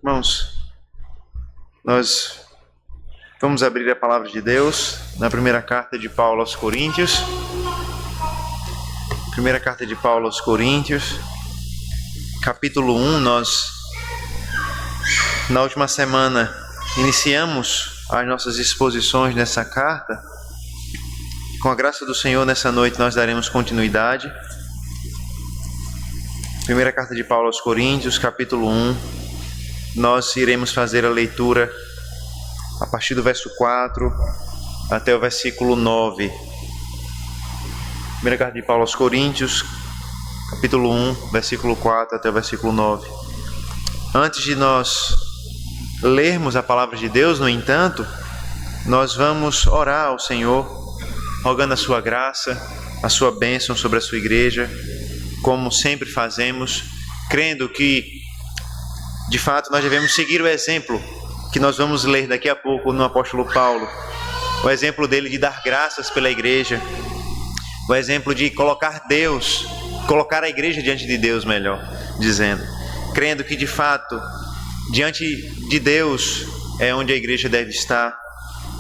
Irmãos, nós vamos abrir a palavra de Deus na primeira carta de Paulo aos Coríntios. Primeira carta de Paulo aos Coríntios, capítulo 1. Nós, na última semana, iniciamos as nossas exposições nessa carta. Com a graça do Senhor, nessa noite nós daremos continuidade. Primeira carta de Paulo aos Coríntios, capítulo 1. Nós iremos fazer a leitura a partir do verso 4 até o versículo 9. Primeira carta de Paulo aos Coríntios, capítulo 1, versículo 4 até o versículo 9. Antes de nós lermos a palavra de Deus, no entanto, nós vamos orar ao Senhor, rogando a sua graça, a sua bênção sobre a sua igreja, como sempre fazemos, crendo que de fato nós devemos seguir o exemplo que nós vamos ler daqui a pouco no apóstolo Paulo, o exemplo dele de dar graças pela igreja, o exemplo de colocar a igreja diante de Deus, melhor dizendo, crendo que de fato diante de Deus é onde a igreja deve estar.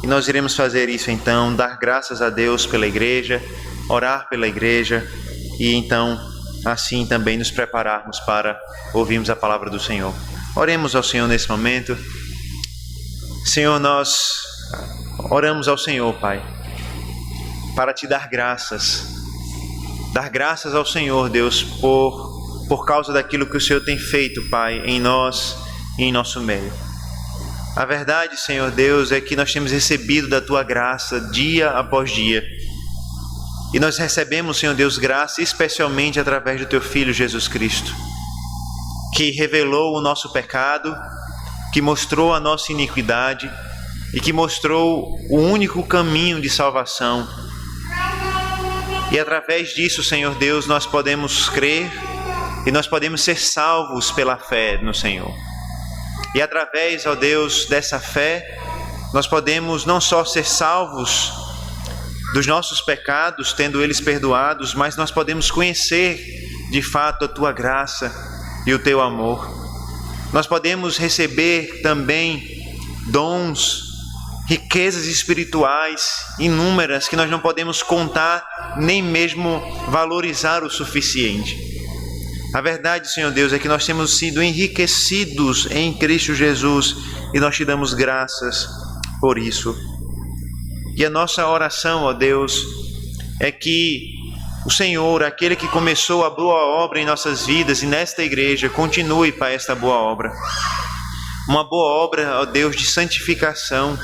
E nós iremos fazer isso então, dar graças a Deus pela igreja, orar pela igreja e então assim também nos prepararmos para ouvirmos a palavra do Senhor. Oremos ao Senhor nesse momento. Senhor, nós oramos ao Senhor, Pai, para te dar graças ao Senhor, Deus, por causa daquilo que o Senhor tem feito, Pai, em nós e em nosso meio. A verdade, Senhor Deus, é que nós temos recebido da Tua graça dia após dia. E nós recebemos, Senhor Deus, graça especialmente através do Teu Filho Jesus Cristo, que revelou o nosso pecado, que mostrou a nossa iniquidade e que mostrou o único caminho de salvação. E através disso, Senhor Deus, nós podemos crer e nós podemos ser salvos pela fé no Senhor. E através, ó Deus, dessa fé, nós podemos não só ser salvos dos nossos pecados, tendo eles perdoados, mas nós podemos conhecer de fato a Tua graça e o Teu amor. Nós podemos receber também dons, riquezas espirituais inúmeras que nós não podemos contar, nem mesmo valorizar o suficiente. A verdade, Senhor Deus, é que nós temos sido enriquecidos em Cristo Jesus e nós te damos graças por isso. E a nossa oração, ó Deus, é que o Senhor, aquele que começou a boa obra em nossas vidas e nesta igreja, continue, Pai, esta boa obra. Uma boa obra, ó Deus, de santificação,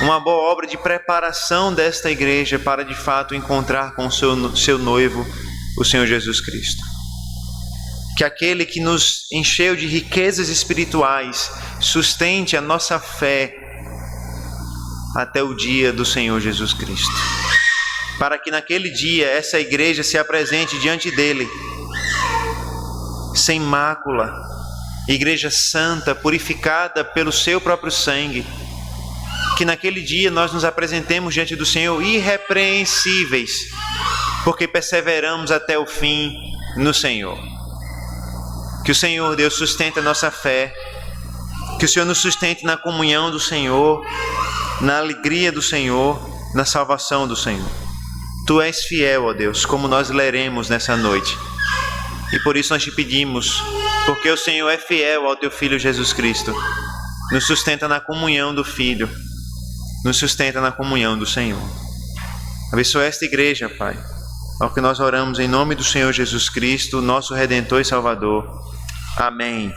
uma boa obra de preparação desta igreja para de fato encontrar com o seu noivo, o Senhor Jesus Cristo. Que aquele que nos encheu de riquezas espirituais sustente a nossa fé até o dia do Senhor Jesus Cristo, para que naquele dia essa igreja se apresente diante dele sem mácula, igreja santa, purificada pelo seu próprio sangue. Que naquele dia nós nos apresentemos diante do Senhor irrepreensíveis, porque perseveramos até o fim no Senhor. Que o Senhor, Deus, sustente a nossa fé, que o Senhor nos sustente na comunhão do Senhor, na alegria do Senhor, na salvação do Senhor. Tu és fiel, ó Deus, como nós leremos nessa noite. E por isso nós te pedimos, porque o Senhor é fiel ao Teu Filho Jesus Cristo. Nos sustenta na comunhão do Filho, nos sustenta na comunhão do Senhor. Abençoa esta igreja, Pai, ao que nós oramos em nome do Senhor Jesus Cristo, nosso Redentor e Salvador. Amém.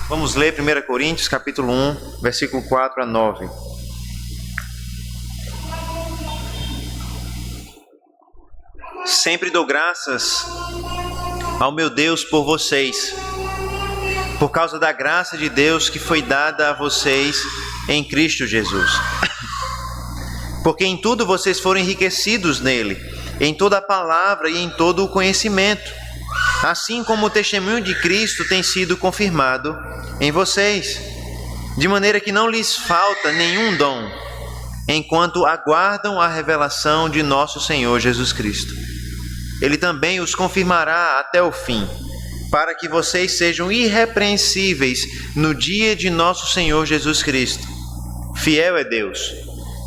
Vamos ler 1 Coríntios, capítulo 1, versículo 4 a 9. Sempre dou graças ao meu Deus por vocês, por causa da graça de Deus que foi dada a vocês em Cristo Jesus. Porque em tudo vocês foram enriquecidos nele, em toda a palavra e em todo o conhecimento, assim como o testemunho de Cristo tem sido confirmado em vocês, de maneira que não lhes falta nenhum dom, enquanto aguardam a revelação de nosso Senhor Jesus Cristo. Ele também os confirmará até o fim, para que vocês sejam irrepreensíveis no dia de nosso Senhor Jesus Cristo. Fiel é Deus,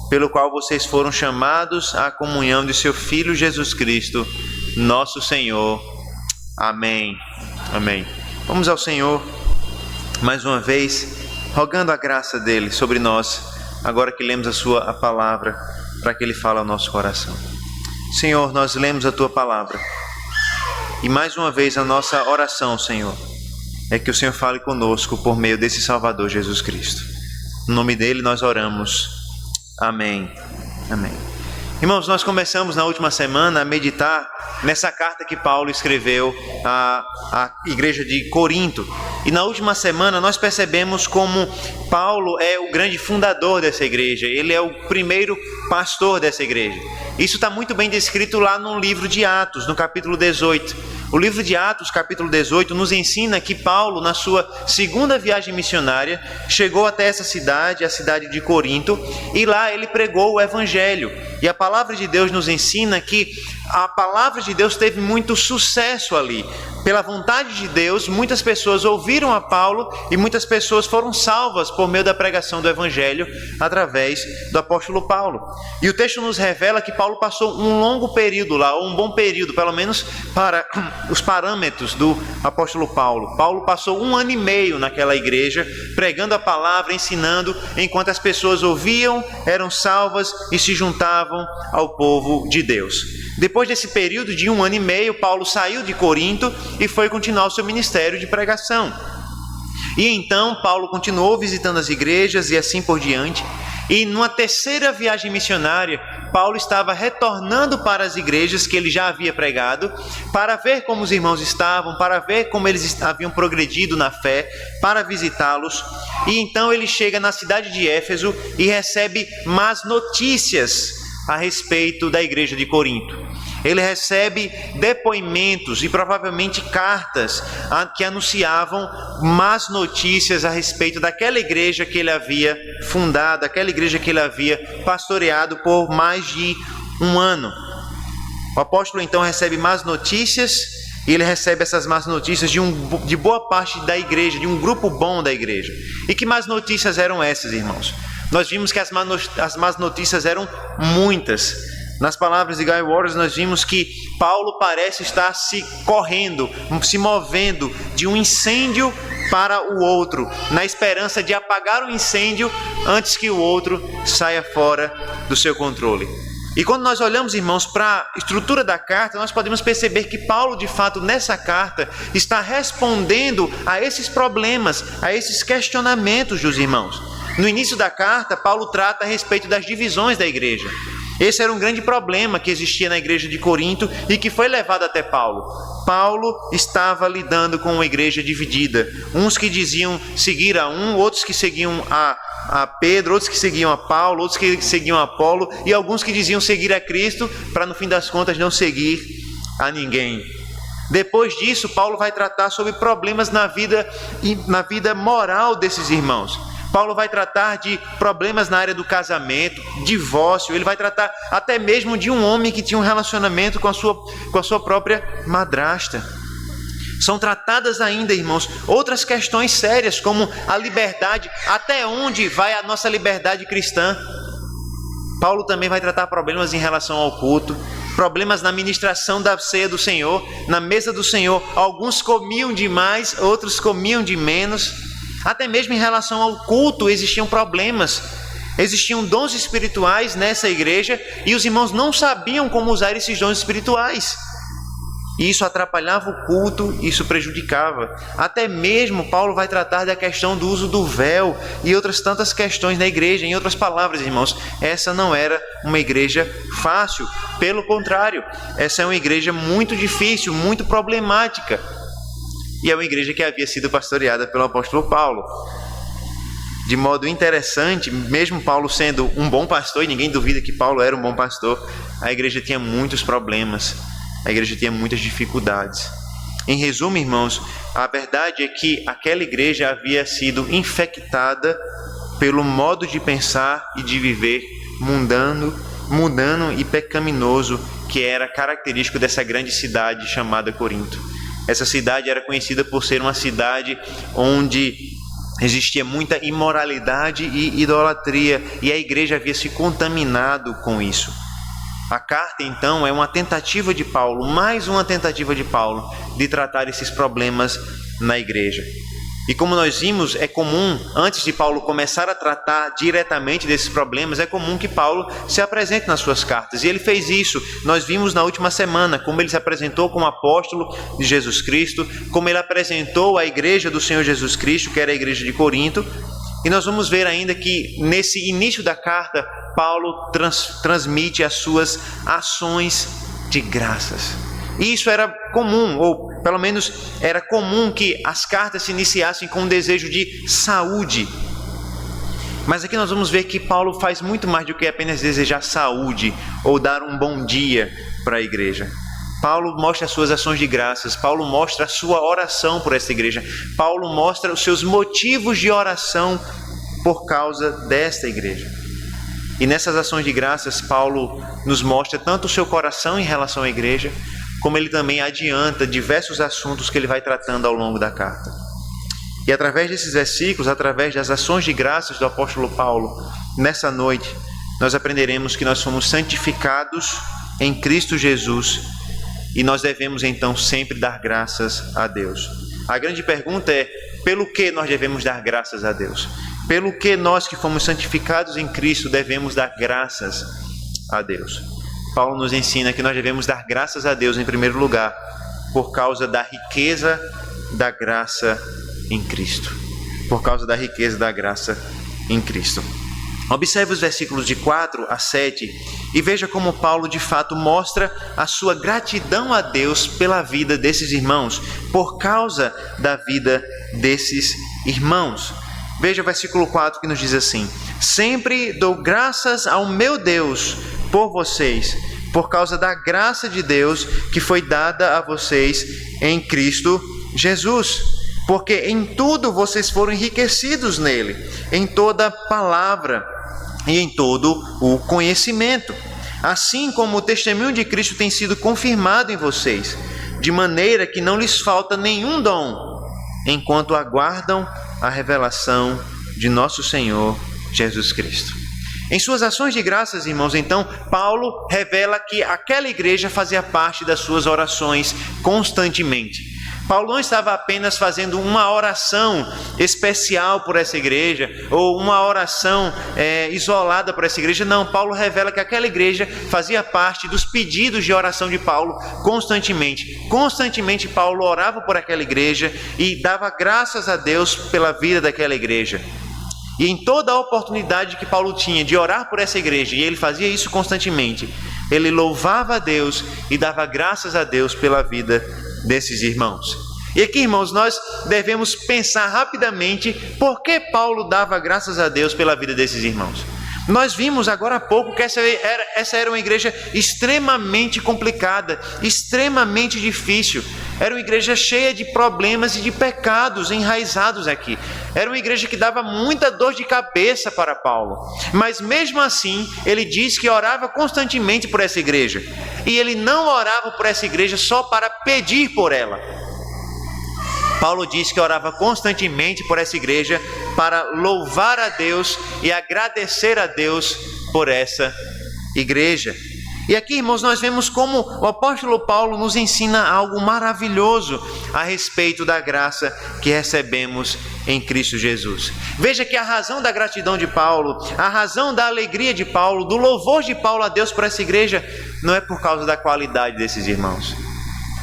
pelo qual vocês foram chamados à comunhão de seu Filho Jesus Cristo, nosso Senhor. Amém. Amém. Vamos ao Senhor, mais uma vez, rogando a graça dele sobre nós, agora que lemos a palavra, para que ele fale ao nosso coração. Senhor, nós lemos a tua palavra, e mais uma vez a nossa oração, Senhor, é que o Senhor fale conosco por meio desse Salvador Jesus Cristo. No nome dele nós oramos. Amém. Amém. Irmãos, nós começamos na última semana a meditar nessa carta que Paulo escreveu à igreja de Corinto. E na última semana nós percebemos como Paulo é o grande fundador dessa igreja. Ele é o primeiro pastor dessa igreja. Isso está muito bem descrito lá no livro de Atos, no capítulo 18. O livro de Atos, capítulo 18, nos ensina que Paulo, na sua segunda viagem missionária, chegou até essa cidade, a cidade de Corinto, e lá ele pregou o evangelho. E a palavra de Deus nos ensina que a palavra de Deus teve muito sucesso ali. Pela vontade de Deus, muitas pessoas ouviram a Paulo e muitas pessoas foram salvas por meio da pregação do evangelho através do apóstolo Paulo. E o texto nos revela que Paulo passou um longo período lá, ou um bom período, pelo menos para os parâmetros do apóstolo Paulo. Paulo passou 1 ano e meio naquela igreja, pregando a palavra, ensinando, enquanto as pessoas ouviam, eram salvas e se juntavam ao povo de Deus. Depois desse período de 1 ano e meio, Paulo saiu de Corinto e foi continuar o seu ministério de pregação. E então Paulo continuou visitando as igrejas e assim por diante. E numa terceira viagem missionária, Paulo estava retornando para as igrejas que ele já havia pregado, para ver como os irmãos estavam, para ver como eles haviam progredido na fé, para visitá-los. E então ele chega na cidade de Éfeso e recebe más notícias a respeito da igreja de Corinto. Ele recebe depoimentos e provavelmente cartas que anunciavam más notícias a respeito daquela igreja que ele havia fundado, aquela igreja que ele havia pastoreado por mais de 1 ano. O apóstolo então recebe más notícias, e ele recebe essas más notícias de boa parte da igreja, de um grupo bom da igreja. E que más notícias eram essas, irmãos? Nós vimos que as más notícias eram muitas. Nas palavras de Guy Waters, nós vimos que Paulo parece estar se movendo de um incêndio para o outro, na esperança de apagar o incêndio antes que o outro saia fora do seu controle. E quando nós olhamos, irmãos, para a estrutura da carta, nós podemos perceber que Paulo, de fato, nessa carta, está respondendo a esses problemas, a esses questionamentos dos irmãos. No início da carta, Paulo trata a respeito das divisões da igreja. Esse era um grande problema que existia na igreja de Corinto e que foi levado até Paulo. Paulo estava lidando com uma igreja dividida. Uns que diziam seguir a um, outros que seguiam a Pedro, outros que seguiam a Paulo, outros que seguiam a Apolo, e alguns que diziam seguir a Cristo, para no fim das contas não seguir a ninguém. Depois disso, Paulo vai tratar sobre problemas na vida moral desses irmãos. Paulo vai tratar de problemas na área do casamento, divórcio. Ele vai tratar até mesmo de um homem que tinha um relacionamento com a sua própria madrasta. São tratadas ainda, irmãos, outras questões sérias, como a liberdade. Até onde vai a nossa liberdade cristã? Paulo também vai tratar problemas em relação ao culto, problemas na ministração da ceia do Senhor, na mesa do Senhor. Alguns comiam demais, outros comiam de menos. Até mesmo em relação ao culto existiam problemas. Existiam dons espirituais nessa igreja e os irmãos não sabiam como usar esses dons espirituais. E isso atrapalhava o culto, isso prejudicava. Até mesmo Paulo vai tratar da questão do uso do véu e outras tantas questões na igreja. Em outras palavras, irmãos, essa não era uma igreja fácil. Pelo contrário, essa é uma igreja muito difícil, muito problemática. E é uma igreja que havia sido pastoreada pelo apóstolo Paulo. De modo interessante, mesmo Paulo sendo um bom pastor, e ninguém duvida que Paulo era um bom pastor, a igreja tinha muitos problemas, a igreja tinha muitas dificuldades. Em resumo, irmãos, a verdade é que aquela igreja havia sido infectada pelo modo de pensar e de viver mundano e pecaminoso que era característico dessa grande cidade chamada Corinto. Essa cidade era conhecida por ser uma cidade onde existia muita imoralidade e idolatria, e a igreja havia se contaminado com isso. A carta, então, é uma tentativa de Paulo, mais uma tentativa de Paulo, de tratar esses problemas na igreja. E como nós vimos, é comum, antes de Paulo começar a tratar diretamente desses problemas, é comum que Paulo se apresente nas suas cartas. E ele fez isso. Nós vimos na última semana como ele se apresentou como apóstolo de Jesus Cristo, como ele apresentou a igreja do Senhor Jesus Cristo, que era a igreja de Corinto. E nós vamos ver ainda que nesse início da carta, Paulo transmite as suas ações de graças. E isso era comum, ou pelo menos era comum que as cartas se iniciassem com um desejo de saúde. Mas aqui nós vamos ver que Paulo faz muito mais do que apenas desejar saúde ou dar um bom dia para a igreja. Paulo mostra as suas ações de graças, Paulo mostra a sua oração por essa igreja, Paulo mostra os seus motivos de oração por causa desta igreja. E nessas ações de graças, Paulo nos mostra tanto o seu coração em relação à igreja, como ele também adianta diversos assuntos que ele vai tratando ao longo da carta. E através desses versículos, através das ações de graças do apóstolo Paulo, nessa noite, nós aprenderemos que nós somos santificados em Cristo Jesus e nós devemos então sempre dar graças a Deus. A grande pergunta é, pelo que nós devemos dar graças a Deus? Pelo que nós que fomos santificados em Cristo devemos dar graças a Deus? Paulo nos ensina que nós devemos dar graças a Deus em primeiro lugar, por causa da riqueza da graça em Cristo. Por causa da riqueza da graça em Cristo. Observe os versículos de 4 a 7 e veja como Paulo de fato mostra a sua gratidão a Deus pela vida desses irmãos, por causa da vida desses irmãos. Veja o versículo 4 que nos diz assim: sempre dou graças ao meu Deus por vocês, por causa da graça de Deus que foi dada a vocês em Cristo Jesus. Porque em tudo vocês foram enriquecidos nele, em toda palavra e em todo o conhecimento, assim como o testemunho de Cristo tem sido confirmado em vocês, de maneira que não lhes falta nenhum dom, enquanto aguardam a revelação de nosso Senhor Jesus Cristo. Em suas ações de graças, irmãos, então, Paulo revela que aquela igreja fazia parte das suas orações constantemente. Paulo não estava apenas fazendo uma oração especial por essa igreja, ou uma oração isolada por essa igreja. Não, Paulo revela que aquela igreja fazia parte dos pedidos de oração de Paulo constantemente. Constantemente Paulo orava por aquela igreja e dava graças a Deus pela vida daquela igreja. E em toda a oportunidade que Paulo tinha de orar por essa igreja, e ele fazia isso constantemente, ele louvava a Deus e dava graças a Deus pela vida desses irmãos. E aqui, irmãos, nós devemos pensar rapidamente por que Paulo dava graças a Deus pela vida desses irmãos. Nós vimos agora há pouco que essa era uma igreja extremamente complicada, extremamente difícil. Era uma igreja cheia de problemas e de pecados enraizados aqui. Era uma igreja que dava muita dor de cabeça para Paulo. Mas mesmo assim, ele diz que orava constantemente por essa igreja. E ele não orava por essa igreja só para pedir por ela. Paulo diz que orava constantemente por essa igreja para louvar a Deus e agradecer a Deus por essa igreja. E aqui, irmãos, nós vemos como o apóstolo Paulo nos ensina algo maravilhoso a respeito da graça que recebemos em Cristo Jesus. Veja que a razão da gratidão de Paulo, a razão da alegria de Paulo, do louvor de Paulo a Deus por essa igreja, não é por causa da qualidade desses irmãos.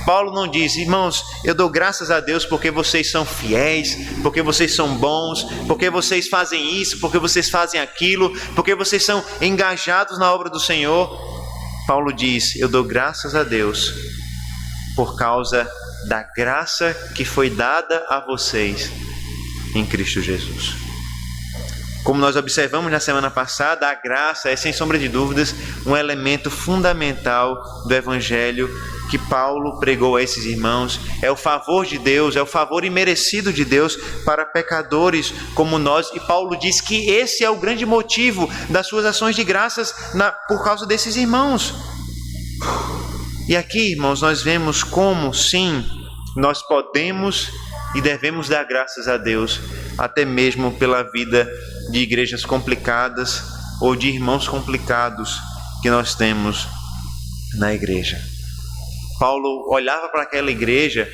Paulo não diz, irmãos, eu dou graças a Deus porque vocês são fiéis, porque vocês são bons, porque vocês fazem isso, porque vocês fazem aquilo, porque vocês são engajados na obra do Senhor. Paulo diz, eu dou graças a Deus por causa da graça que foi dada a vocês em Cristo Jesus. Como nós observamos na semana passada, a graça é, sem sombra de dúvidas, um elemento fundamental do Evangelho que Paulo pregou a esses irmãos. É o favor de Deus, é o favor imerecido de Deus para pecadores como nós. E Paulo diz que esse é o grande motivo das suas ações de graças por causa desses irmãos. E aqui, irmãos, nós vemos como, sim, nós podemos e devemos dar graças a Deus, até mesmo pela vida de igrejas complicadas ou de irmãos complicados que nós temos na igreja. Paulo olhava para aquela igreja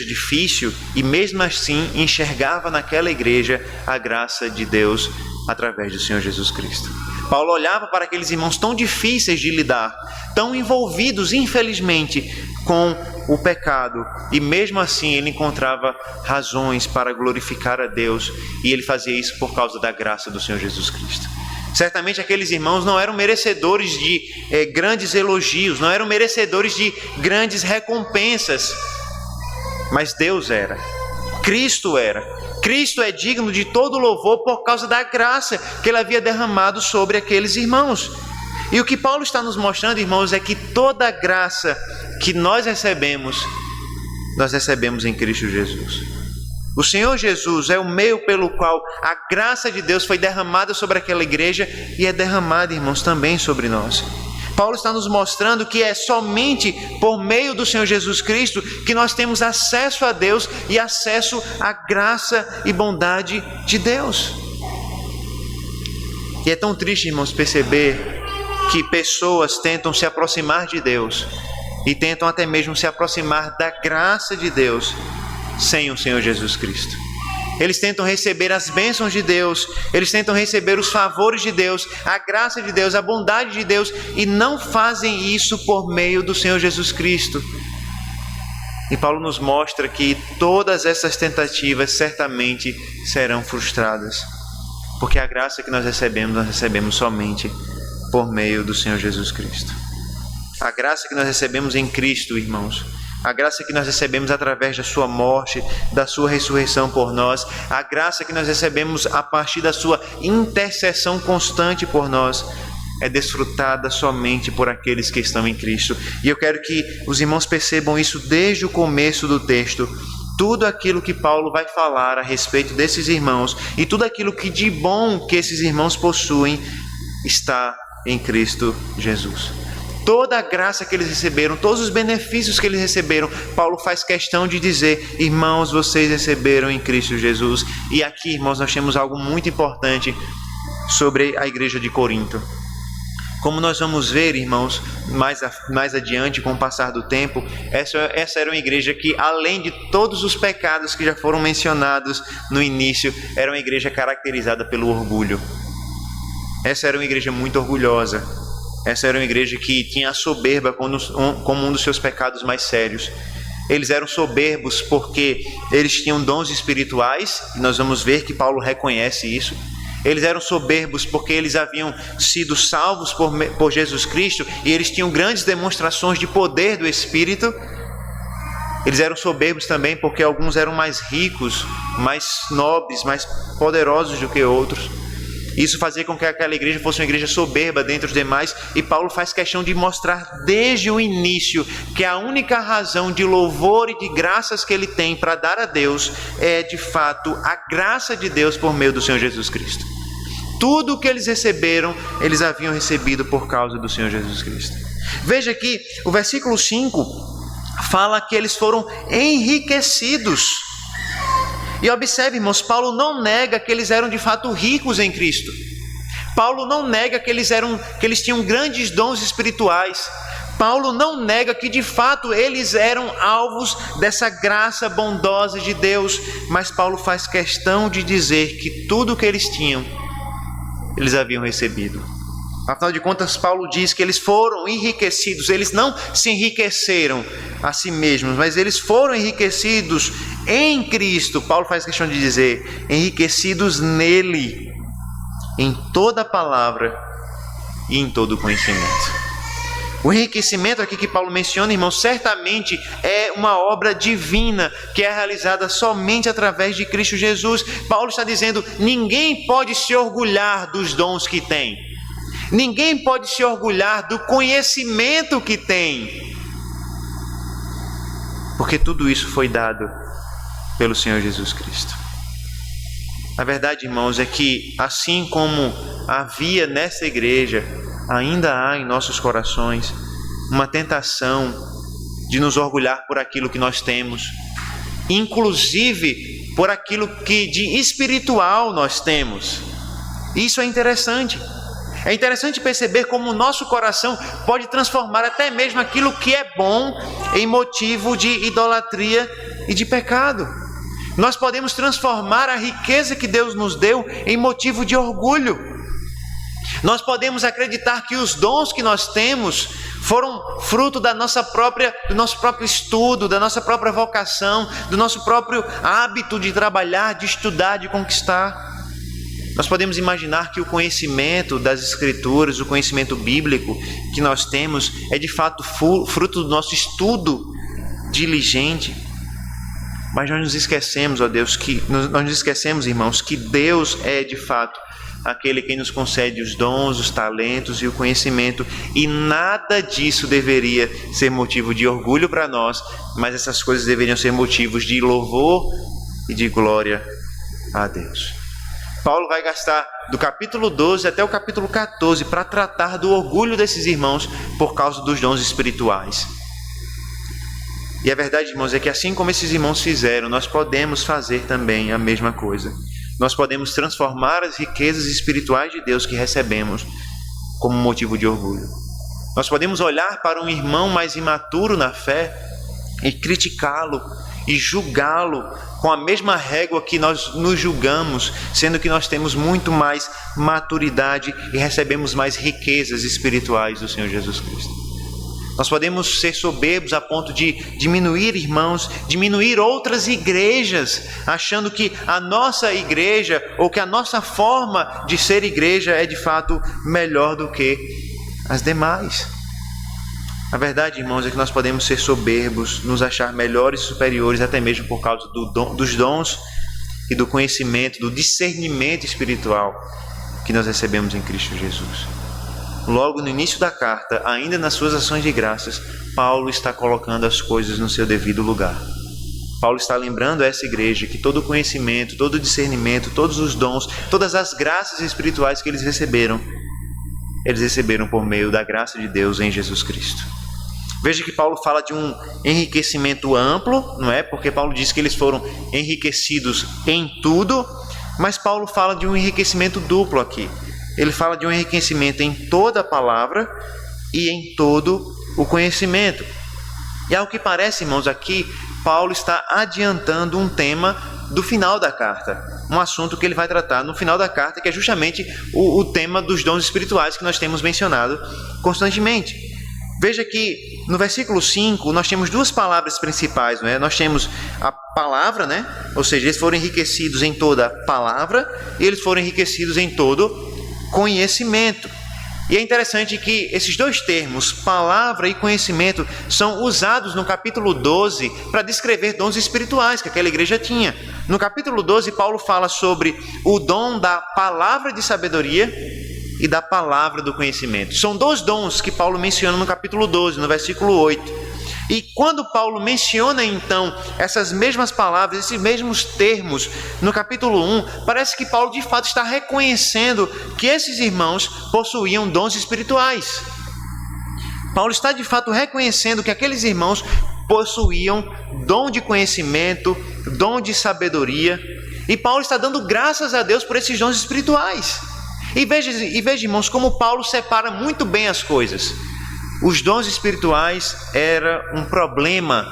difícil, e mesmo assim enxergava naquela igreja a graça de Deus através do Senhor Jesus Cristo. Paulo olhava para aqueles irmãos tão difíceis de lidar, tão envolvidos, infelizmente, com o pecado, e mesmo assim ele encontrava razões para glorificar a Deus, e ele fazia isso por causa da graça do Senhor Jesus Cristo. Certamente aqueles irmãos não eram merecedores de grandes elogios, não eram merecedores de grandes recompensas, mas Deus era, Cristo era. Cristo é digno de todo louvor por causa da graça que ele havia derramado sobre aqueles irmãos. E o que Paulo está nos mostrando, irmãos, é que toda a graça que nós recebemos em Cristo Jesus. O Senhor Jesus é o meio pelo qual a graça de Deus foi derramada sobre aquela igreja e é derramada, irmãos, também sobre nós. Paulo está nos mostrando que é somente por meio do Senhor Jesus Cristo que nós temos acesso a Deus e acesso à graça e bondade de Deus. E é tão triste, irmãos, perceber que pessoas tentam se aproximar de Deus e tentam até mesmo se aproximar da graça de Deus sem o Senhor Jesus Cristo. Eles tentam receber as bênçãos de Deus, eles tentam receber os favores de Deus, a graça de Deus, a bondade de Deus, e não fazem isso por meio do Senhor Jesus Cristo. E Paulo nos mostra que todas essas tentativas certamente serão frustradas, porque a graça que nós recebemos somente por meio do Senhor Jesus Cristo. A graça que nós recebemos em Cristo, irmãos, a graça que nós recebemos através da sua morte, da sua ressurreição por nós, a graça que nós recebemos a partir da sua intercessão constante por nós, é desfrutada somente por aqueles que estão em Cristo. E eu quero que os irmãos percebam isso desde o começo do texto. Tudo aquilo que Paulo vai falar a respeito desses irmãos e tudo aquilo que de bom que esses irmãos possuem está em Cristo Jesus. Toda a graça que eles receberam, todos os benefícios que eles receberam, Paulo faz questão de dizer: irmãos, vocês receberam em Cristo Jesus. E aqui, irmãos, nós temos algo muito importante sobre a igreja de Corinto. Como nós vamos ver, irmãos, mais adiante, com o passar do tempo, essa era uma igreja que, além de todos os pecados que já foram mencionados no início, era uma igreja caracterizada pelo orgulho. Essa era uma igreja muito orgulhosa. Essa era uma igreja que tinha a soberba como um dos seus pecados mais sérios. Eles eram soberbos porque eles tinham dons espirituais, e nós vamos ver que Paulo reconhece isso. Eles eram soberbos porque eles haviam sido salvos por Jesus Cristo e eles tinham grandes demonstrações de poder do Espírito. Eles eram soberbos também porque alguns eram mais ricos, mais nobres, mais poderosos do que outros. Isso fazia com que aquela igreja fosse uma igreja soberba dentre os demais, e Paulo faz questão de mostrar desde o início que a única razão de louvor e de graças que ele tem para dar a Deus é, de fato, a graça de Deus por meio do Senhor Jesus Cristo. Tudo o que eles receberam, eles haviam recebido por causa do Senhor Jesus Cristo. Veja que o versículo 5 fala que eles foram enriquecidos. E observe, irmãos, Paulo não nega que eles eram de fato ricos em Cristo. Paulo não nega que eles tinham grandes dons espirituais. Paulo não nega que de fato eles eram alvos dessa graça bondosa de Deus. Mas Paulo faz questão de dizer que tudo o que eles tinham, eles haviam recebido. Afinal de contas, Paulo diz que eles foram enriquecidos. Eles não se enriqueceram a si mesmos, mas eles foram enriquecidos em Cristo. Paulo faz questão de dizer, enriquecidos nele, em toda palavra e em todo conhecimento. O enriquecimento aqui que Paulo menciona, irmãos, certamente é uma obra divina que é realizada somente através de Cristo Jesus. Paulo está dizendo, ninguém pode se orgulhar dos dons que tem. Ninguém pode se orgulhar do conhecimento que tem, porque tudo isso foi dado pelo Senhor Jesus Cristo. A verdade, irmãos, é que assim como havia nessa igreja, ainda há em nossos corações uma tentação de nos orgulhar por aquilo que nós temos, inclusive por aquilo que de espiritual nós temos. Isso é interessante. É interessante perceber como o nosso coração pode transformar até mesmo aquilo que é bom em motivo de idolatria e de pecado. Nós podemos transformar a riqueza que Deus nos deu em motivo de orgulho. Nós podemos acreditar que os dons que nós temos foram fruto do nosso próprio estudo, da nossa própria vocação, do nosso próprio hábito de trabalhar, de estudar, de conquistar. Nós podemos imaginar que o conhecimento das Escrituras, o conhecimento bíblico que nós temos é de fato fruto do nosso estudo diligente. Mas nós nos esquecemos, irmãos, que Deus é de fato aquele que nos concede os dons, os talentos e o conhecimento, e nada disso deveria ser motivo de orgulho para nós, mas essas coisas deveriam ser motivos de louvor e de glória a Deus. Paulo vai gastar do capítulo 12 até o capítulo 14 para tratar do orgulho desses irmãos por causa dos dons espirituais. E a verdade, irmãos, é que assim como esses irmãos fizeram, nós podemos fazer também a mesma coisa. Nós podemos transformar as riquezas espirituais de Deus que recebemos como motivo de orgulho. Nós podemos olhar para um irmão mais imaturo na fé e criticá-lo e julgá-lo com a mesma régua que nós nos julgamos, sendo que nós temos muito mais maturidade e recebemos mais riquezas espirituais do Senhor Jesus Cristo. Nós podemos ser soberbos a ponto de diminuir irmãos, diminuir outras igrejas, achando que a nossa igreja ou que a nossa forma de ser igreja é de fato melhor do que as demais. A verdade, irmãos, é que nós podemos ser soberbos, nos achar melhores e superiores, até mesmo por causa dos dons e do conhecimento, do discernimento espiritual que nós recebemos em Cristo Jesus. Logo no início da carta, ainda nas suas ações de graças, Paulo está colocando as coisas no seu devido lugar. Paulo está lembrando a essa igreja que todo o conhecimento, todo o discernimento, todos os dons, todas as graças espirituais que eles receberam por meio da graça de Deus em Jesus Cristo. Veja que Paulo fala de um enriquecimento amplo, não é? Porque Paulo diz que eles foram enriquecidos em tudo, mas Paulo fala de um enriquecimento duplo aqui. Ele fala de um enriquecimento em toda a palavra e em todo o conhecimento. E ao que parece, irmãos, aqui Paulo está adiantando um tema do final da carta, um assunto que ele vai tratar no final da carta, que é justamente o tema dos dons espirituais que nós temos mencionado constantemente. Veja que no versículo 5 nós temos duas palavras principais, não é? Nós temos a palavra, né? Ou seja, eles foram enriquecidos em toda a palavra e eles foram enriquecidos em todo conhecimento. E é interessante que esses dois termos, palavra e conhecimento, são usados no capítulo 12 para descrever dons espirituais que aquela igreja tinha. No capítulo 12, Paulo fala sobre o dom da palavra de sabedoria e da palavra do conhecimento. São dois dons que Paulo menciona no capítulo 12, no versículo 8. E quando Paulo menciona então essas mesmas palavras, esses mesmos termos no capítulo 1, parece que Paulo de fato está reconhecendo que esses irmãos possuíam dons espirituais. Paulo está de fato reconhecendo que aqueles irmãos possuíam dom de conhecimento, dom de sabedoria, e Paulo está dando graças a Deus por esses dons espirituais. E veja, irmãos, como Paulo separa muito bem as coisas. Os dons espirituais era um problema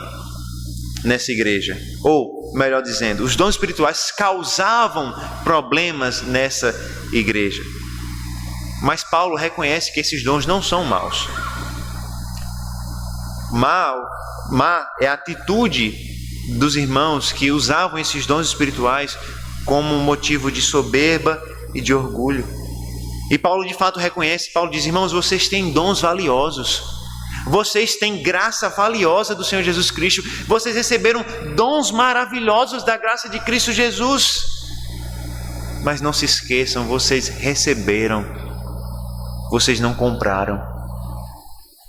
nessa igreja. Ou, melhor dizendo, os dons espirituais causavam problemas nessa igreja. Mas Paulo reconhece que esses dons não são maus. Má é a atitude dos irmãos que usavam esses dons espirituais como motivo de soberba e de orgulho. E Paulo de fato reconhece, Paulo diz, irmãos, vocês têm dons valiosos, vocês têm graça valiosa do Senhor Jesus Cristo, vocês receberam dons maravilhosos da graça de Cristo Jesus. Mas não se esqueçam, vocês receberam, vocês não compraram,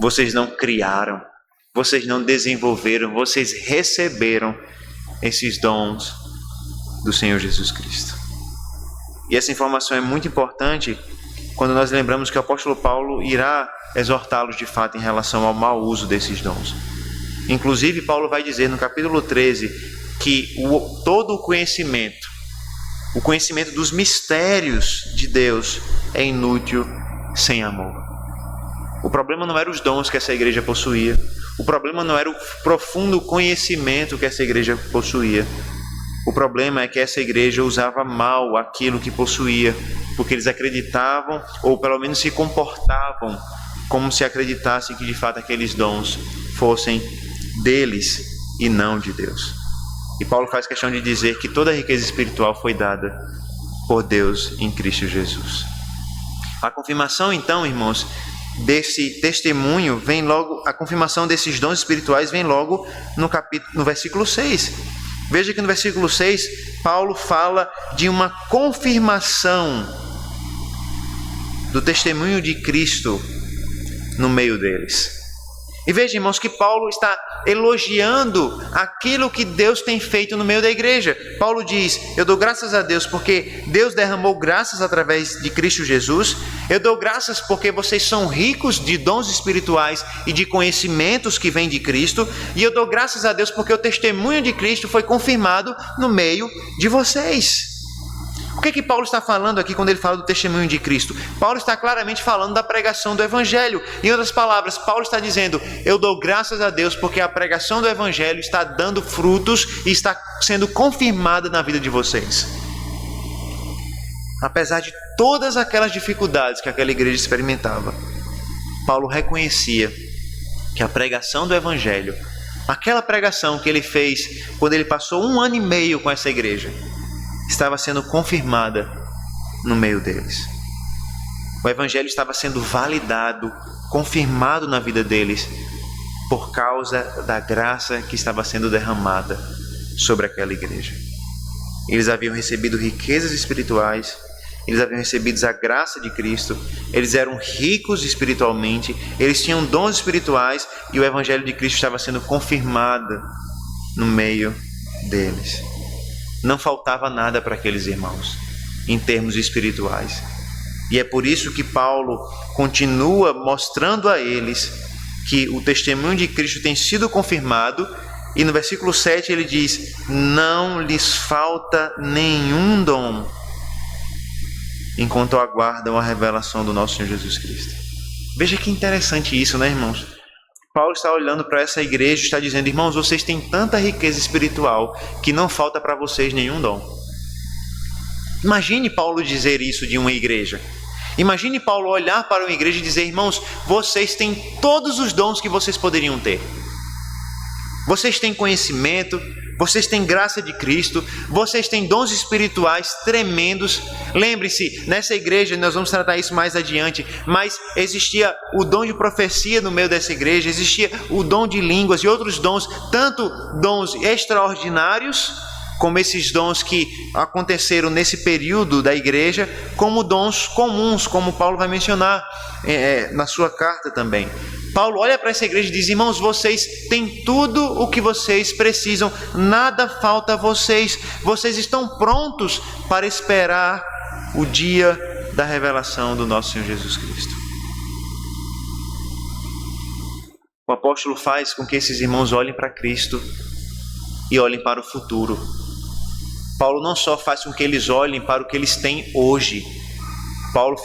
vocês não criaram, vocês não desenvolveram, vocês receberam esses dons do Senhor Jesus Cristo. E essa informação é muito importante quando nós lembramos que o apóstolo Paulo irá exortá-los de fato em relação ao mau uso desses dons. Inclusive, Paulo vai dizer no capítulo 13 que todo o conhecimento dos mistérios de Deus é inútil sem amor. O problema não era os dons que essa igreja possuía. O problema não era o profundo conhecimento que essa igreja possuía. O problema é que essa igreja usava mal aquilo que possuía, porque eles acreditavam, ou pelo menos se comportavam, como se acreditassem que de fato aqueles dons fossem deles e não de Deus. E Paulo faz questão de dizer que toda a riqueza espiritual foi dada por Deus em Cristo Jesus. A confirmação, então, irmãos, desse testemunho vem logo, a confirmação desses dons espirituais vem logo no versículo 6. Veja que no versículo 6, Paulo fala de uma confirmação do testemunho de Cristo no meio deles. E veja, irmãos, que Paulo está elogiando aquilo que Deus tem feito no meio da igreja. Paulo diz: eu dou graças a Deus porque Deus derramou graças através de Cristo Jesus. Eu dou graças porque vocês são ricos de dons espirituais e de conhecimentos que vêm de Cristo. E eu dou graças a Deus porque o testemunho de Cristo foi confirmado no meio de vocês. O que Paulo está falando aqui quando ele fala do testemunho de Cristo? Paulo está claramente falando da pregação do Evangelho. Em outras palavras, Paulo está dizendo: eu dou graças a Deus porque a pregação do Evangelho está dando frutos e está sendo confirmada na vida de vocês. Apesar de todas aquelas dificuldades que aquela igreja experimentava, Paulo reconhecia que a pregação do Evangelho, aquela pregação que ele fez quando ele passou 1 ano e meio com essa igreja, estava sendo confirmada no meio deles. O Evangelho estava sendo validado, confirmado na vida deles, por causa da graça que estava sendo derramada sobre aquela igreja. Eles haviam recebido riquezas espirituais, eles haviam recebido a graça de Cristo, eles eram ricos espiritualmente, eles tinham dons espirituais e o Evangelho de Cristo estava sendo confirmado no meio deles. Não faltava nada para aqueles irmãos, em termos espirituais. E é por isso que Paulo continua mostrando a eles que o testemunho de Cristo tem sido confirmado. E no versículo 7 ele diz: não lhes falta nenhum dom, enquanto aguardam a revelação do nosso Senhor Jesus Cristo. Veja que interessante isso, né, irmãos? Paulo está olhando para essa igreja e está dizendo: irmãos, vocês têm tanta riqueza espiritual que não falta para vocês nenhum dom. Imagine Paulo dizer isso de uma igreja. Imagine Paulo olhar para uma igreja e dizer: irmãos, vocês têm todos os dons que vocês poderiam ter. Vocês têm conhecimento, vocês têm graça de Cristo, vocês têm dons espirituais tremendos. Lembre-se, nessa igreja, nós vamos tratar isso mais adiante, mas existia o dom de profecia no meio dessa igreja, existia o dom de línguas e outros dons, tanto dons extraordinários, como esses dons que aconteceram nesse período da igreja, como dons comuns, como Paulo vai mencionar na sua carta também. Paulo olha para essa igreja e diz: irmãos, vocês têm tudo o que vocês precisam, nada falta a vocês, vocês estão prontos para esperar o dia da revelação do nosso Senhor Jesus Cristo. O apóstolo faz com que esses irmãos olhem para Cristo e olhem para o futuro. Paulo não só faz com que eles olhem para o que eles têm hoje, Paulo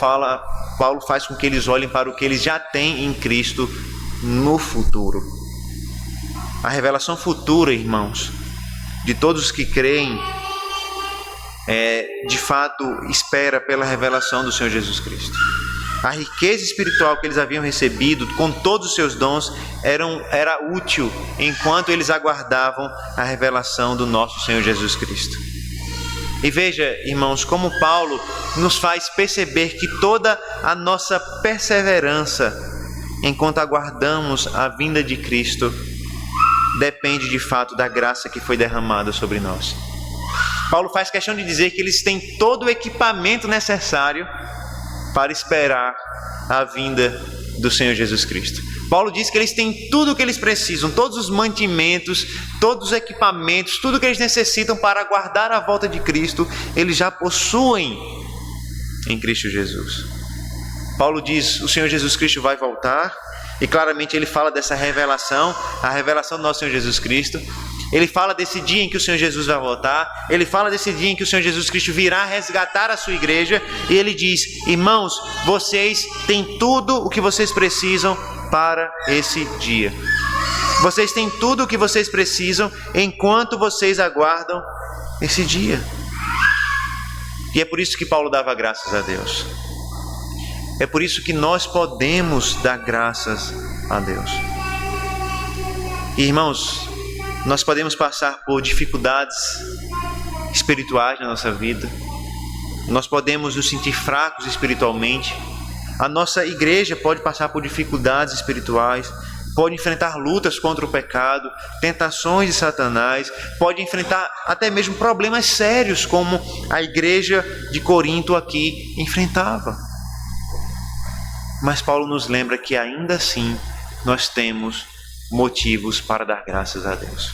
faz com que eles olhem para o que eles já têm em Cristo no futuro. A revelação futura, irmãos, de todos os que creem, de fato espera pela revelação do Senhor Jesus Cristo. A riqueza espiritual que eles haviam recebido, com todos os seus dons, era útil enquanto eles aguardavam a revelação do nosso Senhor Jesus Cristo. E veja, irmãos, como Paulo nos faz perceber que toda a nossa perseverança enquanto aguardamos a vinda de Cristo depende de fato da graça que foi derramada sobre nós. Paulo faz questão de dizer que eles têm todo o equipamento necessário para esperar a vinda do Senhor Jesus Cristo. Paulo diz que eles têm tudo o que eles precisam, todos os mantimentos, todos os equipamentos, tudo o que eles necessitam para aguardar a volta de Cristo, eles já possuem em Cristo Jesus. Paulo diz: o Senhor Jesus Cristo vai voltar, E claramente ele fala dessa revelação, a revelação do nosso Senhor Jesus Cristo. Ele fala desse dia em que o Senhor Jesus vai voltar. Ele fala desse dia em que o Senhor Jesus Cristo virá resgatar a sua igreja. E ele diz: irmãos, vocês têm tudo o que vocês precisam para esse dia. Vocês têm tudo o que vocês precisam enquanto vocês aguardam esse dia. E é por isso que Paulo dava graças a Deus. É por isso que nós podemos dar graças a Deus. Irmãos, nós podemos passar por dificuldades espirituais na nossa vida. Nós podemos nos sentir fracos espiritualmente. A nossa igreja pode passar por dificuldades espirituais, pode enfrentar lutas contra o pecado, tentações de Satanás, pode enfrentar até mesmo problemas sérios, como a igreja de Corinto aqui enfrentava. Mas Paulo nos lembra que ainda assim nós temos motivos para dar graças a Deus.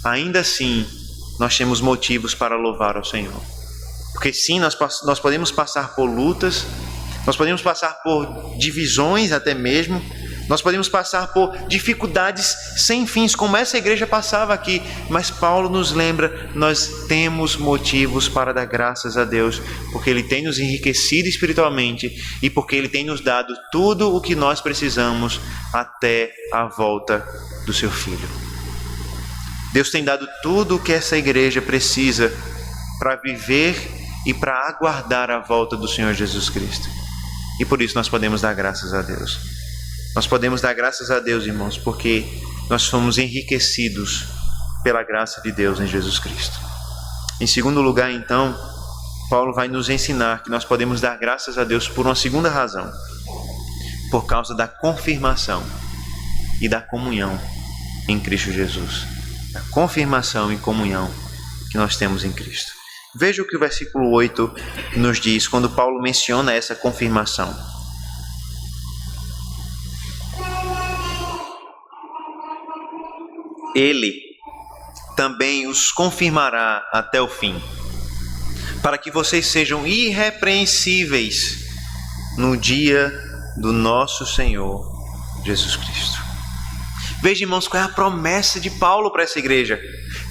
Ainda assim nós temos motivos para louvar ao Senhor. Porque sim, nós podemos passar por lutas, nós podemos passar por divisões até mesmo, nós podemos passar por dificuldades sem fins, como essa igreja passava aqui. Mas Paulo nos lembra, nós temos motivos para dar graças a Deus, porque Ele tem nos enriquecido espiritualmente e porque Ele tem nos dado tudo o que nós precisamos até a volta do Seu Filho. Deus tem dado tudo o que essa igreja precisa para viver e para aguardar a volta do Senhor Jesus Cristo. E por isso nós podemos dar graças a Deus. Nós podemos dar graças a Deus, irmãos, porque nós somos enriquecidos pela graça de Deus em Jesus Cristo. Em segundo lugar, então, Paulo vai nos ensinar que nós podemos dar graças a Deus por uma segunda razão, por causa da confirmação e da comunhão em Cristo Jesus. A confirmação e comunhão que nós temos em Cristo. Veja o que o versículo 8 nos diz quando Paulo menciona essa confirmação. Ele também os confirmará até o fim, para que vocês sejam irrepreensíveis no dia do nosso Senhor Jesus Cristo. Veja, irmãos, qual é a promessa de Paulo para essa igreja.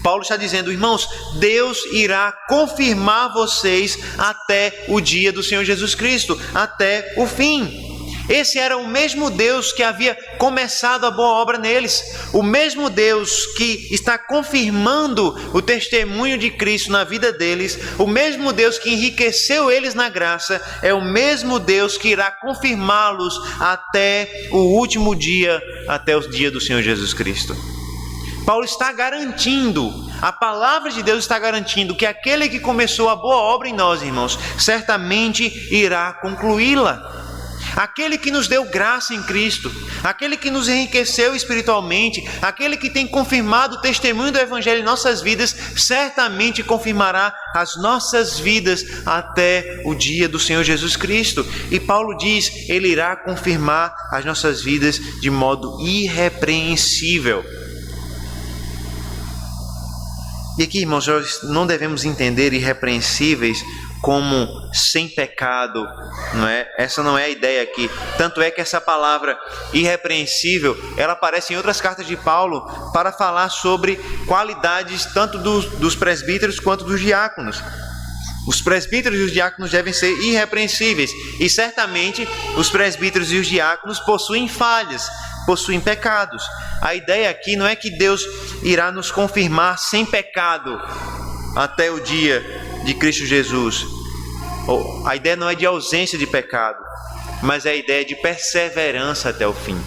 Paulo está dizendo: irmãos, Deus irá confirmar vocês até o dia do Senhor Jesus Cristo, até o fim. Esse era o mesmo Deus que havia começado a boa obra neles. O mesmo Deus que está confirmando o testemunho de Cristo na vida deles. O mesmo Deus que enriqueceu eles na graça. É o mesmo Deus que irá confirmá-los até o último dia, até o dia do Senhor Jesus Cristo. Paulo está garantindo, a palavra de Deus está garantindo que aquele que começou a boa obra em nós, irmãos, certamente irá concluí-la. Aquele que nos deu graça em Cristo, aquele que nos enriqueceu espiritualmente, aquele que tem confirmado o testemunho do Evangelho em nossas vidas, certamente confirmará as nossas vidas até o dia do Senhor Jesus Cristo. E Paulo diz, Ele irá confirmar as nossas vidas de modo irrepreensível. E aqui, irmãos, nós não devemos entender irrepreensíveis como sem pecado, não é? Essa não é a ideia aqui. Tanto é que essa palavra irrepreensível, ela aparece em outras cartas de Paulo para falar sobre qualidades tanto dos presbíteros quanto dos diáconos. Os presbíteros e os diáconos devem ser irrepreensíveis. E certamente os presbíteros e os diáconos possuem falhas, possuem pecados. A ideia aqui não é que Deus irá nos confirmar sem pecado até o dia de Cristo Jesus. A ideia não é de ausência de pecado, mas é a ideia de perseverança até o fim.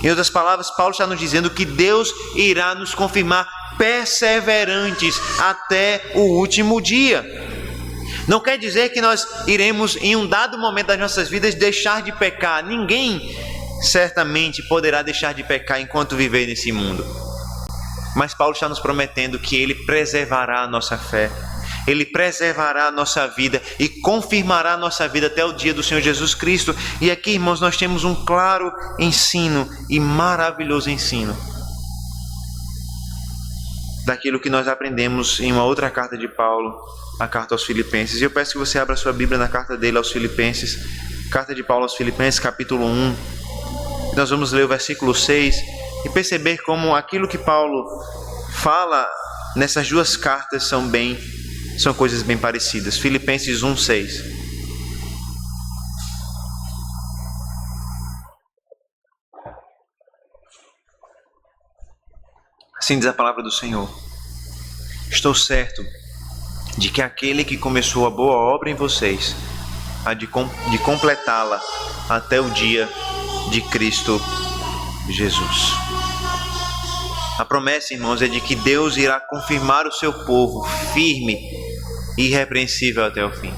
Em outras palavras, Paulo está nos dizendo que Deus irá nos confirmar perseverantes até o último dia. Não quer dizer que nós iremos em um dado momento das nossas vidas deixar de pecar. Ninguém certamente poderá deixar de pecar enquanto viver nesse mundo. Mas Paulo está nos prometendo que Ele preservará a nossa fé, Ele preservará a nossa vida e confirmará a nossa vida até o dia do Senhor Jesus Cristo. E aqui, irmãos, nós temos um claro ensino e maravilhoso ensino daquilo que nós aprendemos em uma outra carta de Paulo, a carta aos Filipenses. E eu peço que você abra sua Bíblia na carta dele aos Filipenses, carta de Paulo aos Filipenses, capítulo 1. Nós vamos ler o versículo 6 e perceber como aquilo que Paulo fala nessas duas cartas são coisas bem parecidas. Filipenses 1:6. Assim diz a palavra do Senhor: estou certo de que aquele que começou a boa obra em vocês há de completá-la até o dia de Cristo Jesus. A promessa, irmãos, é de que Deus irá confirmar o seu povo firme e irrepreensível até o fim,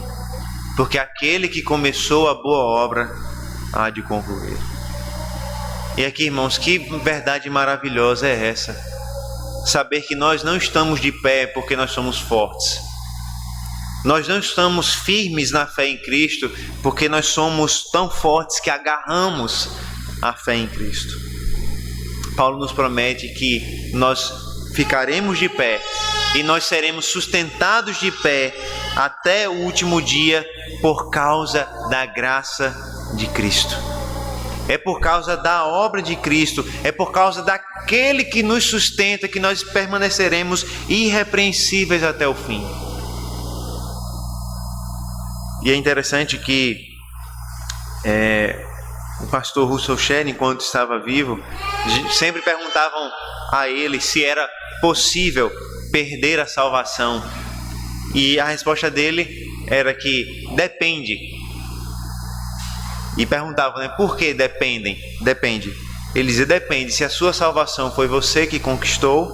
porque aquele que começou a boa obra há de concluir. E aqui, irmãos, que verdade maravilhosa é essa? Saber que nós não estamos de pé porque nós somos fortes. Nós não estamos firmes na fé em Cristo porque nós somos tão fortes que agarramos a fé em Cristo. Paulo nos promete que nós ficaremos de pé e nós seremos sustentados de pé até o último dia por causa da graça de Cristo. É por causa da obra de Cristo, é por causa daquele que nos sustenta que nós permaneceremos irrepreensíveis até o fim. E é interessante que o pastor Russell Shedd, enquanto estava vivo, sempre perguntavam a ele se era possível perder a salvação. E a resposta dele era que depende. E perguntavam, né, por que depende? Ele dizia, depende. Se a sua salvação foi você que conquistou,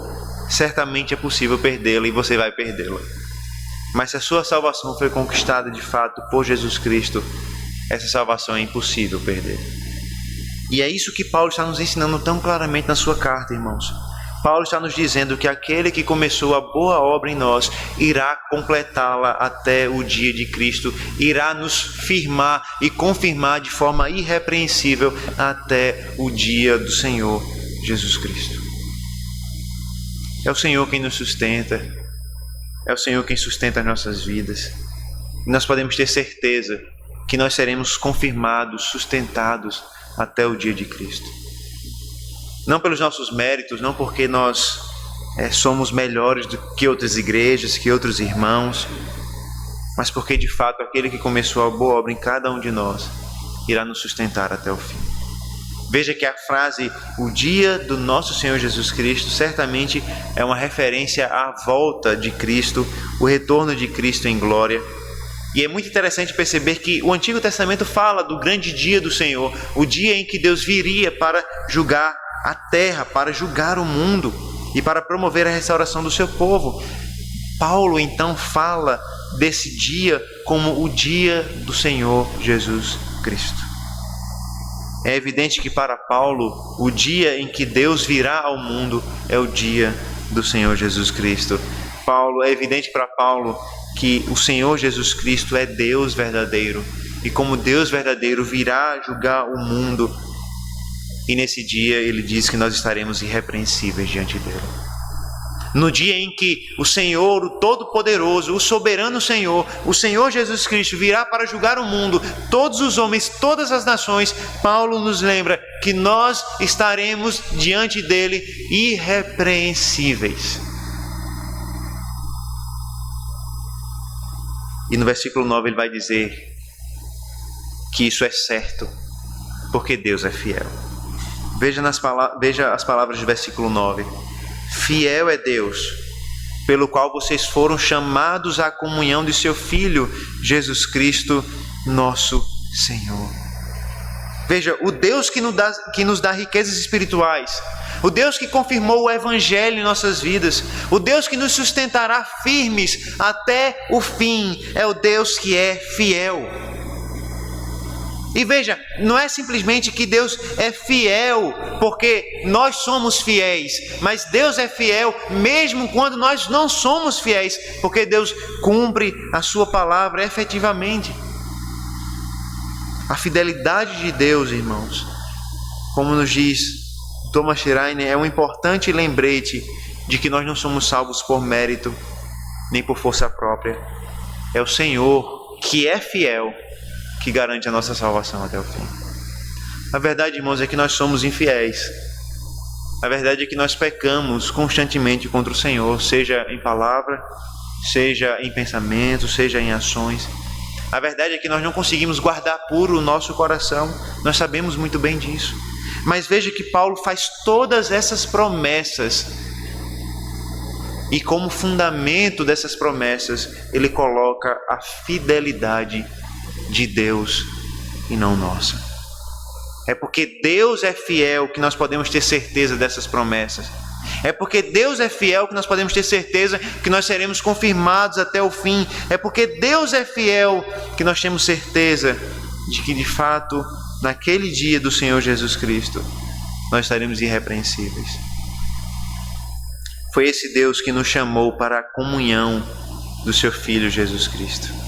certamente é possível perdê-la e você vai perdê-la. Mas se a sua salvação foi conquistada de fato por Jesus Cristo, essa salvação é impossível perder. E é isso que Paulo está nos ensinando tão claramente na sua carta, irmãos. Paulo está nos dizendo que aquele que começou a boa obra em nós irá completá-la até o dia de Cristo, irá nos firmar e confirmar de forma irrepreensível até o dia do Senhor Jesus Cristo. É o Senhor quem nos sustenta, é o Senhor quem sustenta as nossas vidas. E nós podemos ter certeza que nós seremos confirmados, sustentados até o dia de Cristo. Não pelos nossos méritos, não porque nós somos melhores do que outras igrejas, que outros irmãos, mas porque de fato aquele que começou a boa obra em cada um de nós irá nos sustentar até o fim. Veja que a frase, o dia do nosso Senhor Jesus Cristo, certamente é uma referência à volta de Cristo, o retorno de Cristo em glória. E é muito interessante perceber que o Antigo Testamento fala do grande dia do Senhor, o dia em que Deus viria para julgar a terra, para julgar o mundo e para promover a restauração do seu povo. Paulo então fala desse dia como o dia do Senhor Jesus Cristo. É evidente que para Paulo, o dia em que Deus virá ao mundo é o dia do Senhor Jesus Cristo. É evidente para Paulo que o Senhor Jesus Cristo é Deus verdadeiro e como Deus verdadeiro virá julgar o mundo. E nesse dia ele diz que nós estaremos irrepreensíveis diante dele. No dia em que o Senhor, o Todo-Poderoso, o Soberano Senhor, o Senhor Jesus Cristo virá para julgar o mundo, todos os homens, todas as nações, Paulo nos lembra que nós estaremos diante dele irrepreensíveis. E no versículo 9 ele vai dizer que isso é certo, porque Deus é fiel. Veja as palavras do versículo 9. Fiel é Deus, pelo qual vocês foram chamados à comunhão de seu Filho, Jesus Cristo, nosso Senhor. Veja, o Deus que nos dá riquezas espirituais, o Deus que confirmou o Evangelho em nossas vidas, o Deus que nos sustentará firmes até o fim, é o Deus que é fiel. E veja, não é simplesmente que Deus é fiel porque nós somos fiéis, mas Deus é fiel mesmo quando nós não somos fiéis, porque Deus cumpre a sua palavra efetivamente. A fidelidade de Deus, irmãos, como nos diz Thomas Schreiner, é um importante lembrete de que nós não somos salvos por mérito, nem por força própria. É o Senhor que é fiel que garante a nossa salvação até o fim. A verdade, irmãos, é que nós somos infiéis. A verdade é que nós pecamos constantemente contra o Senhor, seja em palavra, seja em pensamento, seja em ações. A verdade é que nós não conseguimos guardar puro o nosso coração. Nós sabemos muito bem disso. Mas veja que Paulo faz todas essas promessas. E como fundamento dessas promessas, ele coloca a fidelidade de Deus e não nossa. É porque Deus é fiel que nós podemos ter certeza dessas promessas. É porque Deus é fiel que nós podemos ter certeza que nós seremos confirmados até o fim. É porque Deus é fiel que nós temos certeza de que, de fato, naquele dia do Senhor Jesus Cristo, nós estaremos irrepreensíveis. Foi esse Deus que nos chamou para a comunhão do seu Filho Jesus Cristo.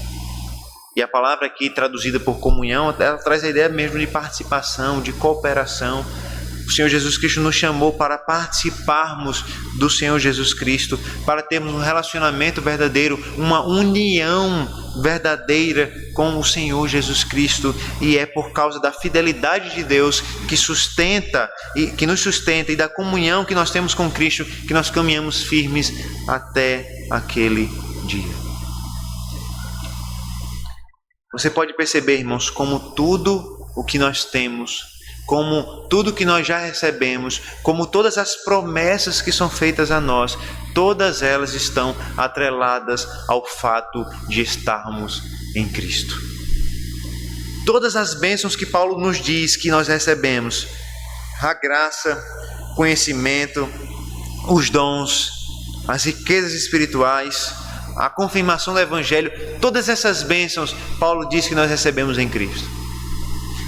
E a palavra aqui, traduzida por comunhão, ela traz a ideia mesmo de participação, de cooperação. O Senhor Jesus Cristo nos chamou para participarmos do Senhor Jesus Cristo, para termos um relacionamento verdadeiro, uma união verdadeira com o Senhor Jesus Cristo. E é por causa da fidelidade de Deus que nos sustenta e da comunhão que nós temos com Cristo, que nós caminhamos firmes até aquele dia. Você pode perceber, irmãos, como tudo o que nós temos, como tudo que nós já recebemos, como todas as promessas que são feitas a nós, todas elas estão atreladas ao fato de estarmos em Cristo. Todas as bênçãos que Paulo nos diz que nós recebemos, a graça, conhecimento, os dons, as riquezas espirituais, a confirmação do Evangelho, todas essas bênçãos, Paulo diz que nós recebemos em Cristo.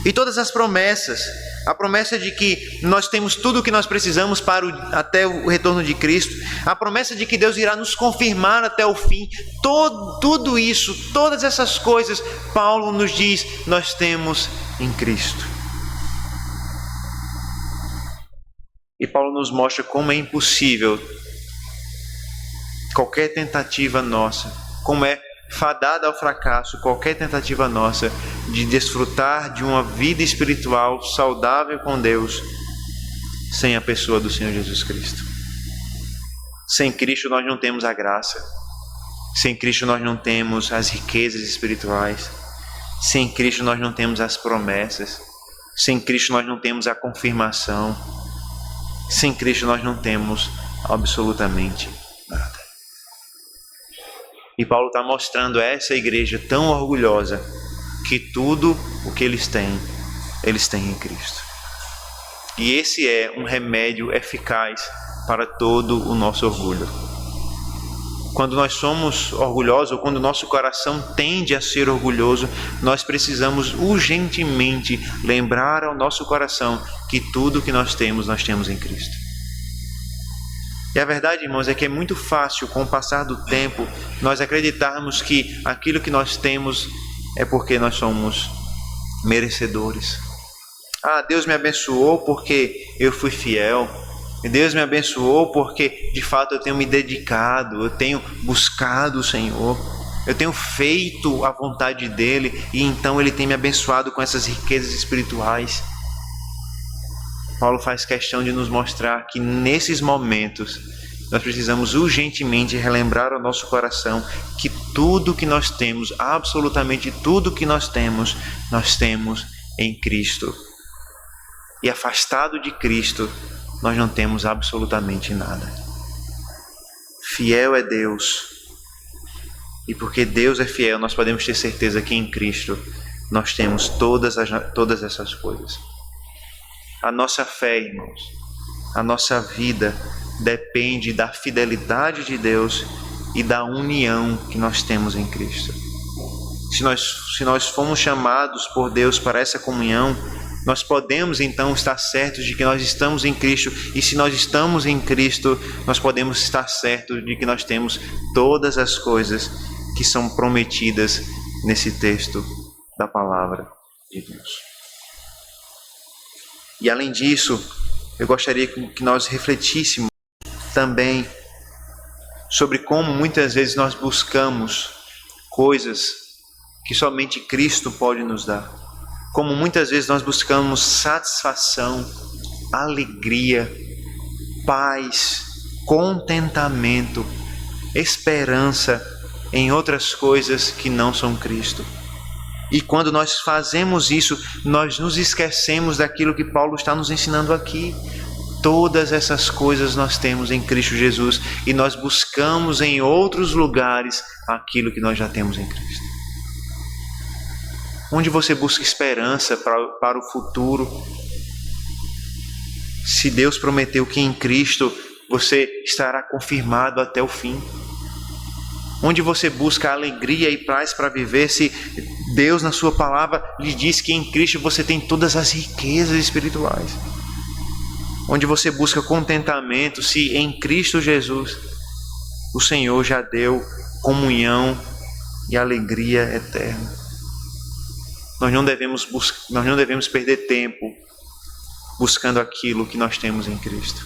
E todas as promessas, a promessa de que nós temos tudo o que nós precisamos até o retorno de Cristo, a promessa de que Deus irá nos confirmar até o fim, tudo isso, todas essas coisas, Paulo nos diz, nós temos em Cristo. E Paulo nos mostra como é impossível qualquer tentativa nossa, como é fadada ao fracasso qualquer tentativa nossa de desfrutar de uma vida espiritual saudável com Deus sem a pessoa do Senhor Jesus Cristo. Sem Cristo nós não temos a graça, sem Cristo nós não temos as riquezas espirituais, sem Cristo nós não temos as promessas, sem Cristo nós não temos a confirmação, sem Cristo nós não temos absolutamente nada. E Paulo está mostrando a essa igreja tão orgulhosa que tudo o que eles têm em Cristo. E esse é um remédio eficaz para todo o nosso orgulho. Quando nós somos orgulhosos, ou quando o nosso coração tende a ser orgulhoso, nós precisamos urgentemente lembrar ao nosso coração que tudo o que nós temos em Cristo. E a verdade, irmãos, é que é muito fácil, com o passar do tempo, nós acreditarmos que aquilo que nós temos é porque nós somos merecedores. Deus me abençoou porque eu fui fiel. Deus me abençoou porque, de fato, eu tenho me dedicado, eu tenho buscado o Senhor, eu tenho feito a vontade dEle e então Ele tem me abençoado com essas riquezas espirituais. Paulo faz questão de nos mostrar que nesses momentos nós precisamos urgentemente relembrar ao nosso coração que tudo que nós temos, absolutamente tudo que nós temos em Cristo. E afastado de Cristo, nós não temos absolutamente nada. Fiel é Deus. E porque Deus é fiel, nós podemos ter certeza que em Cristo nós temos todas essas coisas. A nossa fé, irmãos, a nossa vida depende da fidelidade de Deus e da união que nós temos em Cristo. Se nós fomos chamados por Deus para essa comunhão, nós podemos então estar certos de que nós estamos em Cristo. E se nós estamos em Cristo, nós podemos estar certos de que nós temos todas as coisas que são prometidas nesse texto da palavra de Deus. E além disso, eu gostaria que nós refletíssemos também sobre como muitas vezes nós buscamos coisas que somente Cristo pode nos dar. como muitas vezes nós buscamos satisfação, alegria, paz, contentamento, esperança em outras coisas que não são Cristo. E quando nós fazemos isso, nós nos esquecemos daquilo que Paulo está nos ensinando aqui. Todas essas coisas nós temos em Cristo Jesus e nós buscamos em outros lugares aquilo que nós já temos em Cristo. Onde você busca esperança para o futuro? Se Deus prometeu que em Cristo você estará confirmado até o fim. Onde você busca alegria e paz para viver, se Deus na sua palavra lhe diz que em Cristo você tem todas as riquezas espirituais. Onde você busca contentamento, se em Cristo Jesus o Senhor já deu comunhão e alegria eterna. Nós não devemos perder tempo buscando aquilo que nós temos em Cristo.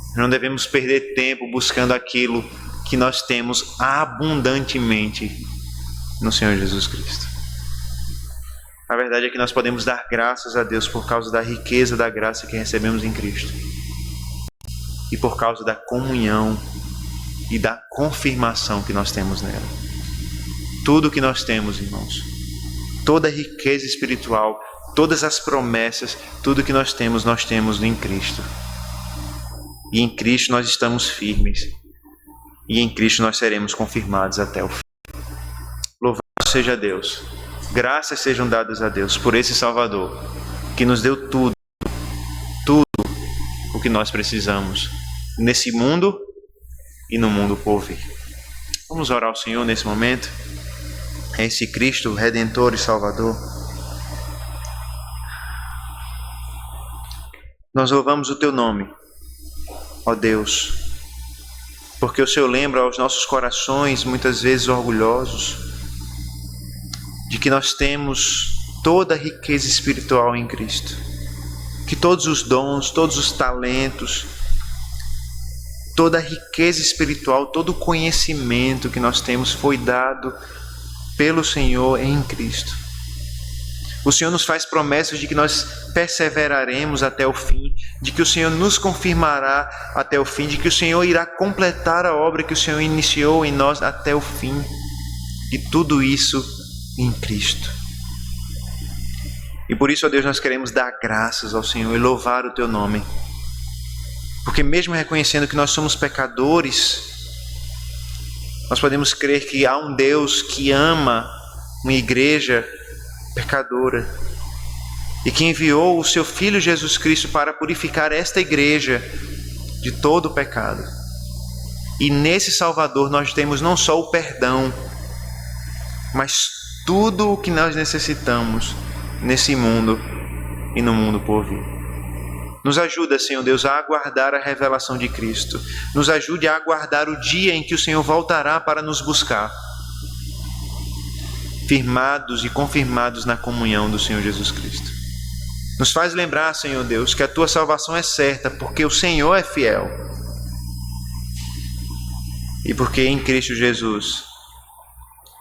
Nós não devemos perder tempo buscando aquilo que nós temos abundantemente no Senhor Jesus Cristo. A verdade é que nós podemos dar graças a Deus por causa da riqueza da graça que recebemos em Cristo e por causa da comunhão e da confirmação que nós temos nela. Tudo que nós temos, irmãos, toda a riqueza espiritual, todas as promessas, tudo que nós temos em Cristo. E em Cristo nós estamos firmes. E em Cristo nós seremos confirmados até o fim. Louvado seja Deus. Graças sejam dadas a Deus por esse Salvador, que nos deu tudo o que nós precisamos nesse mundo e no mundo por vir. Vamos orar ao Senhor nesse momento. É esse Cristo Redentor e Salvador. Nós louvamos o Teu nome, ó Deus, porque o Senhor lembra aos nossos corações, muitas vezes orgulhosos, de que nós temos toda a riqueza espiritual em Cristo, que todos os dons, todos os talentos, toda a riqueza espiritual, todo o conhecimento que nós temos foi dado pelo Senhor em Cristo. O Senhor nos faz promessas de que nós perseveraremos até o fim, de que o Senhor nos confirmará até o fim, de que o Senhor irá completar a obra que o Senhor iniciou em nós até o fim. E tudo isso em Cristo. E por isso, ó Deus, nós queremos dar graças ao Senhor e louvar o Teu nome. Porque mesmo reconhecendo que nós somos pecadores, nós podemos crer que há um Deus que ama uma igreja pecadora e que enviou o Seu Filho Jesus Cristo para purificar esta igreja de todo o pecado. E nesse Salvador nós temos não só o perdão, mas tudo o que nós necessitamos nesse mundo e no mundo por vir. Nos ajuda, Senhor Deus, a aguardar a revelação de Cristo. Nos ajude a aguardar o dia em que o Senhor voltará para nos buscar, firmados e confirmados na comunhão do Senhor Jesus Cristo. Nos faz lembrar, Senhor Deus, que a Tua salvação é certa, porque o Senhor é fiel. E porque em Cristo Jesus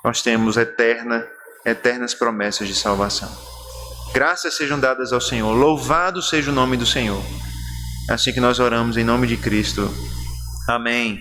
nós temos eternas promessas de salvação. Graças sejam dadas ao Senhor. Louvado seja o nome do Senhor. É assim que nós oramos em nome de Cristo. Amém.